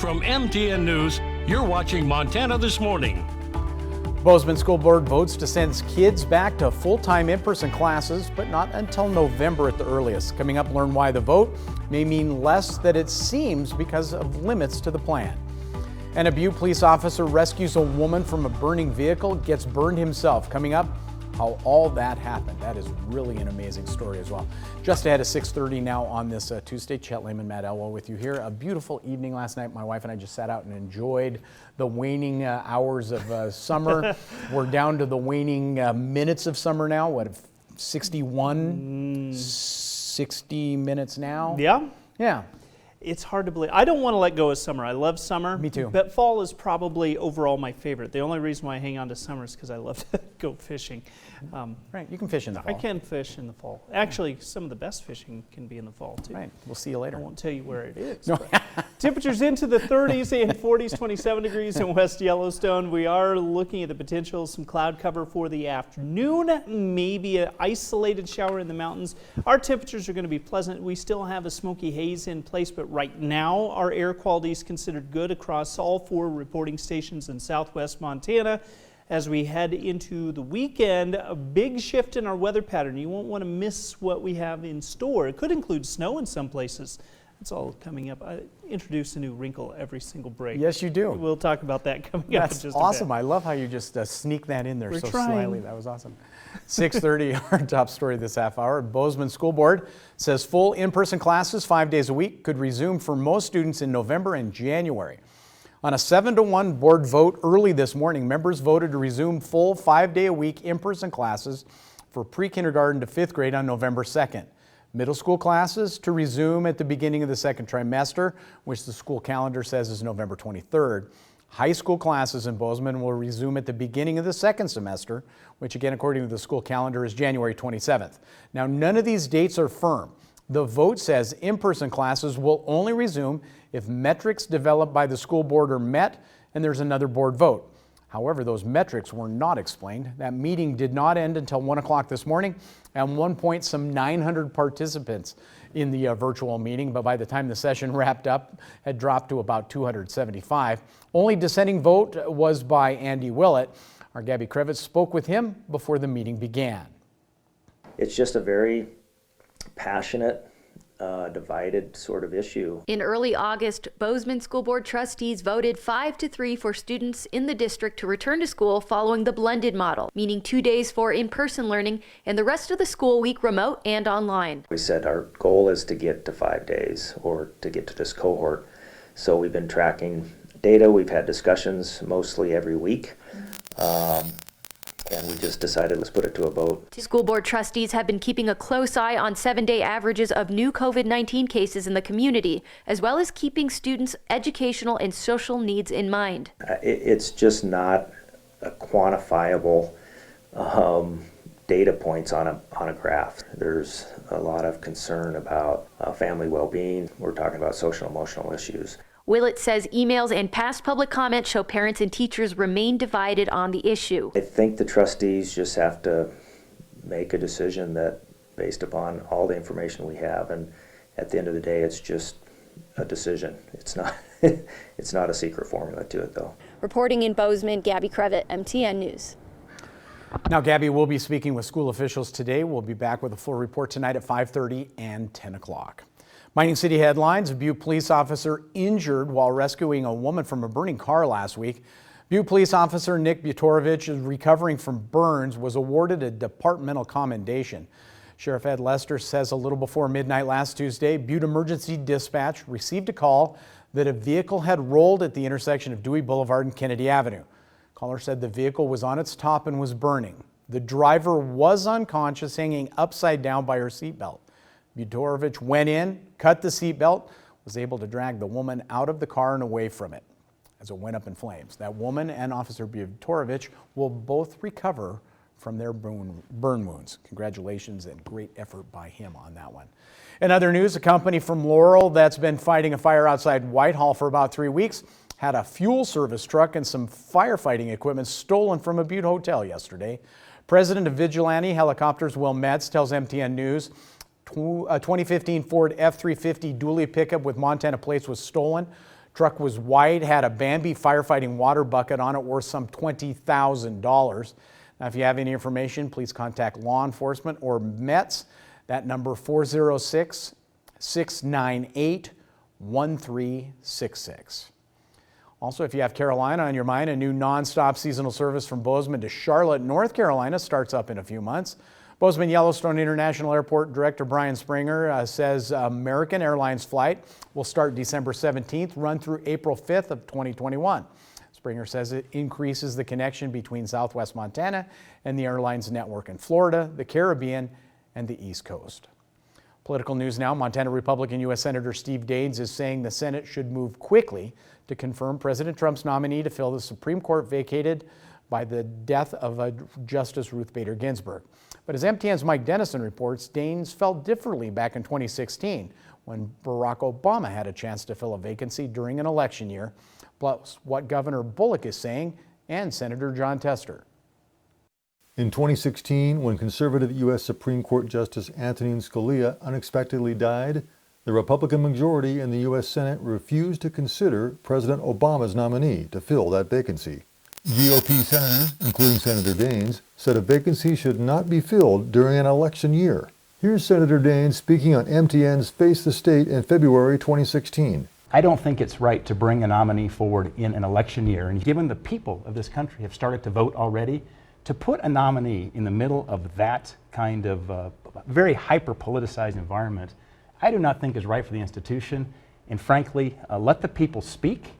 From MTN News, you're watching Montana This Morning. Bozeman School Board votes to send kids back to full-time in-person classes, but not until November at the earliest. Coming up, learn why the vote may mean less than it seems because of limits to the plan. And a Butte police officer rescues a woman from a burning vehicle, gets burned himself. Coming up, how all that happened. That is really an amazing story as well. Just ahead of 6:30 now on this Tuesday. Chet Lehman, Matt Elwell with you here. A beautiful evening last night. My wife and I just sat out and enjoyed the waning hours of summer. We're down to the waning minutes of summer now. What, 61, 60 minutes now? Yeah. Yeah. It's hard to believe. I don't want to let go of summer. I love summer. Me too. But fall is probably overall my favorite. The only reason why I hang on to summer is because I love to go fishing. Right, you can fish in the fall. I can fish in the fall. Actually, some of the best fishing can be in the fall too. Right, we'll see you later. I won't tell you where it is. No. Temperatures into the 30s and 40s, 27 degrees in West Yellowstone. We are looking at the potential of some cloud cover for the afternoon, maybe an isolated shower in the mountains. Our temperatures are going to be pleasant. We still have a smoky haze in place, but right now our air quality is considered good across all 4 reporting stations in southwest Montana. As we head into the weekend, a big shift in our weather pattern. You won't want to miss what we have in store. It could include snow in some places. That's all coming up. I introduce a new wrinkle every single break. Yes, you do. We'll talk about that coming up in just a bit. That's awesome. I love how you just sneak that in there We're so trying. slyly. That was awesome. 6:30, our top story this half hour. Bozeman School Board says full in-person classes 5 days a week could resume for most students in November and January. On a 7-1 board vote early this morning, members voted to resume full 5-day-a-week in-person classes for pre-kindergarten to 5th grade on November 2nd. Middle school classes to resume at the beginning of the second trimester, which the school calendar says is November 23rd. High school classes in Bozeman will resume at the beginning of the second semester, which again, according to the school calendar, is January 27th. Now, none of these dates are firm. The vote says in-person classes will only resume if metrics developed by the school board are met and there's another board vote. However, those metrics were not explained. That meeting did not end until 1 o'clock this morning. At one point, some 900 participants in the virtual meeting, but by the time the session wrapped up, had dropped to about 275. Only dissenting vote was by Andy Willett. Our Gabby Krevitz spoke with him before the meeting began. It's just a very passionate, divided sort of issue. In early August, Bozeman School Board trustees voted 5-3 for students in the district to return to school following the blended model, meaning 2 days for in-person learning and the rest of the school week remote and online. We said our goal is to get to 5 days or to get to this cohort. So we've been tracking data. We've had discussions mostly every week. And we just decided let's put it to a vote. School board trustees have been keeping a close eye on 7-day averages of new COVID-19 cases in the community, as well as keeping students' educational and social needs in mind. It's just not a quantifiable data points on a graph. There's a lot of concern about family well-being. We're talking about social and emotional issues. Willett says emails and past public comments show parents and teachers remain divided on the issue. I think the trustees just have to make a decision that based upon all the information we have, and at the end of the day, it's just a decision. It's not it's not a secret formula to it, though. Reporting in Bozeman, Gabby Krevitz, MTN News. Now, Gabby will be speaking with school officials today. We'll be back with a full report tonight at 5:30 and 10 o'clock. Mining City headlines, a Butte police officer injured while rescuing a woman from a burning car last week. Butte police officer Nick Butorovich, is recovering from burns, was awarded a departmental commendation. Sheriff Ed Lester says a little before midnight last Tuesday, Butte Emergency Dispatch received a call that a vehicle had rolled at the intersection of Dewey Boulevard and Kennedy Avenue. Caller said the vehicle was on its top and was burning. The driver was unconscious, hanging upside down by her seatbelt. Butorovich went in, cut the seatbelt, was able to drag the woman out of the car and away from it as it went up in flames. That woman and Officer Butorovich will both recover from their burn wounds. Congratulations and great effort by him on that one. In other news, a company from Laurel that's been fighting a fire outside Whitehall for about 3 weeks had a fuel service truck and some firefighting equipment stolen from a Butte hotel yesterday. President of Vigilante Helicopters, Will Metz, tells MTN News a 2015 Ford F-350 dually pickup with Montana plates was stolen. Truck was white, had a Bambi firefighting water bucket on it worth some $20,000. Now, if you have any information, please contact law enforcement or METS. That number 406-698-1366. Also, if you have Carolina on your mind, a new nonstop seasonal service from Bozeman to Charlotte, North Carolina starts up in a few months. Bozeman Yellowstone International Airport Director Brian Springer says American Airlines flight will start December 17th, run through April 5th of 2021. Springer says it increases the connection between Southwest Montana and the airline's network in Florida, the Caribbean, and the East Coast. Political news now. Montana Republican U.S. Senator Steve Daines is saying the Senate should move quickly to confirm President Trump's nominee to fill the Supreme Court vacated by the death of Justice Ruth Bader Ginsburg. But as MTN's Mike Dennison reports, Daines felt differently back in 2016 when Barack Obama had a chance to fill a vacancy during an election year, plus what Governor Bullock is saying and Senator Jon Tester. In 2016, when conservative U.S. Supreme Court Justice Antonin Scalia unexpectedly died, the Republican majority in the U.S. Senate refused to consider President Obama's nominee to fill that vacancy. GOP senators, including Senator Daines, said a vacancy should not be filled during an election year. Here's Senator Daines speaking on MTN's Face the State in February 2016. I don't think it's right to bring a nominee forward in an election year, and given the people of this country have started to vote already, to put a nominee in the middle of that kind of very hyper-politicized environment, I do not think is right for the institution. And frankly, let the people speak,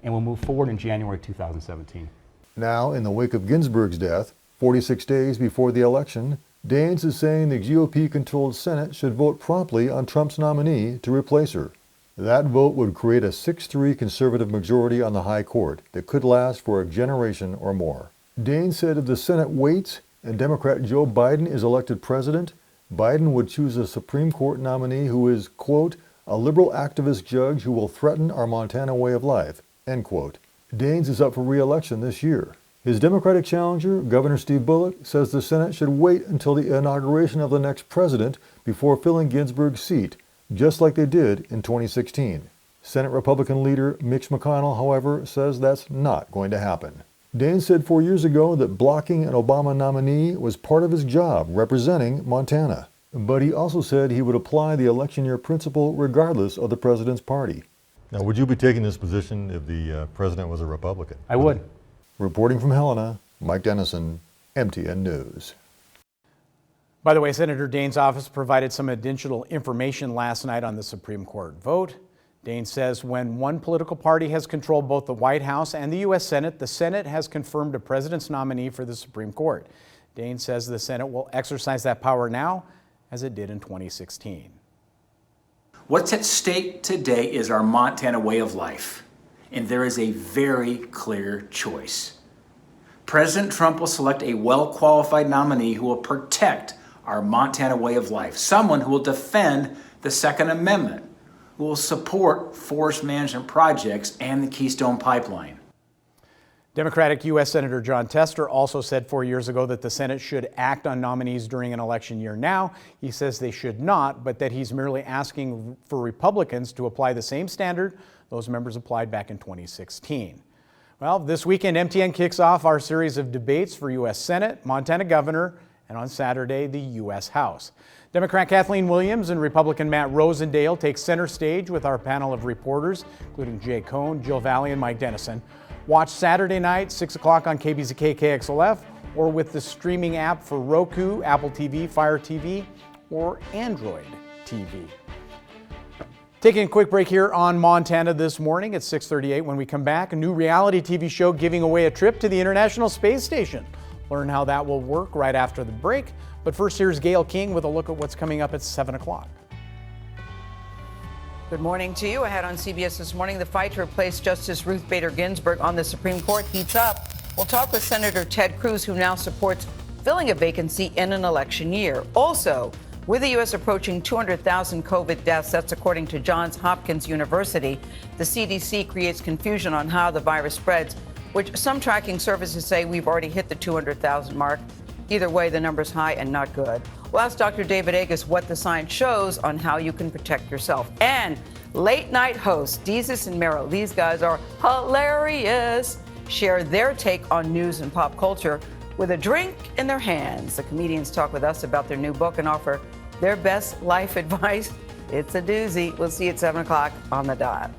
and we'll move forward in January 2017. Now, in the wake of Ginsburg's death, 46 days before the election, Daines is saying the GOP-controlled Senate should vote promptly on Trump's nominee to replace her. That vote would create a 6-3 conservative majority on the high court that could last for a generation or more. Daines said if the Senate waits and Democrat Joe Biden is elected president, Biden would choose a Supreme Court nominee who is, quote, a liberal activist judge who will threaten our Montana way of life, end quote. Daines is up for re-election this year. His Democratic challenger, Governor Steve Bullock, says the Senate should wait until the inauguration of the next president before filling Ginsburg's seat, just like they did in 2016. Senate Republican leader Mitch McConnell, however, says that's not going to happen. Daines said 4 years ago that blocking an Obama nominee was part of his job representing Montana. But he also said he would apply the election year principle regardless of the president's party. Now, would you be taking this position if the president was a Republican? I would. Reporting from Helena, Mike Dennison, MTN News. By the way, Senator Daines' office provided some additional information last night on the Supreme Court vote. Daines says when one political party has controlled both the White House and the U.S. Senate, the Senate has confirmed a president's nominee for the Supreme Court. Daines says the Senate will exercise that power now, as it did in 2016. What's at stake today is our Montana way of life, and there is a very clear choice. President Trump will select a well-qualified nominee who will protect our Montana way of life, someone who will defend the Second Amendment, who will support forest management projects and the Keystone Pipeline. Democratic U.S. Senator Jon Tester also said 4 years ago that the Senate should act on nominees during an election year now. He says they should not, but that he's merely asking for Republicans to apply the same standard those members applied back in 2016. Well, this weekend, MTN kicks off our series of debates for U.S. Senate, Montana Governor, and on Saturday, the U.S. House. Democrat Kathleen Williams and Republican Matt Rosendale take center stage with our panel of reporters, including Jay Cohn, Jill Valley, and Mike Dennison. Watch Saturday night, 6 o'clock on KBZK KXLF, or with the streaming app for Roku, Apple TV, Fire TV, or Android TV. Taking a quick break here on Montana This Morning at 6:38. When we come back, a new reality TV show giving away a trip to the International Space Station. Learn how that will work right after the break. But first, here's Gail King with a look at what's coming up at 7 o'clock. Good morning to you. Ahead on CBS This Morning, the fight to replace Justice Ruth Bader Ginsburg on the Supreme Court heats up. We'll talk with Senator Ted Cruz, who now supports filling a vacancy in an election year. Also, with the U.S. approaching 200,000 COVID deaths, that's according to Johns Hopkins University, the CDC creates confusion on how the virus spreads, which some tracking services say we've already hit the 200,000 mark. Either way, the number's high and not good. We'll ask Dr. David Agus what the science shows on how you can protect yourself. And Late night hosts Desus and Mero, these guys are hilarious, share their take on news and pop culture with a drink in their hands. The comedians talk with us about their new book and offer their best life advice. It's a doozy. We'll see you at 7 o'clock on the dot.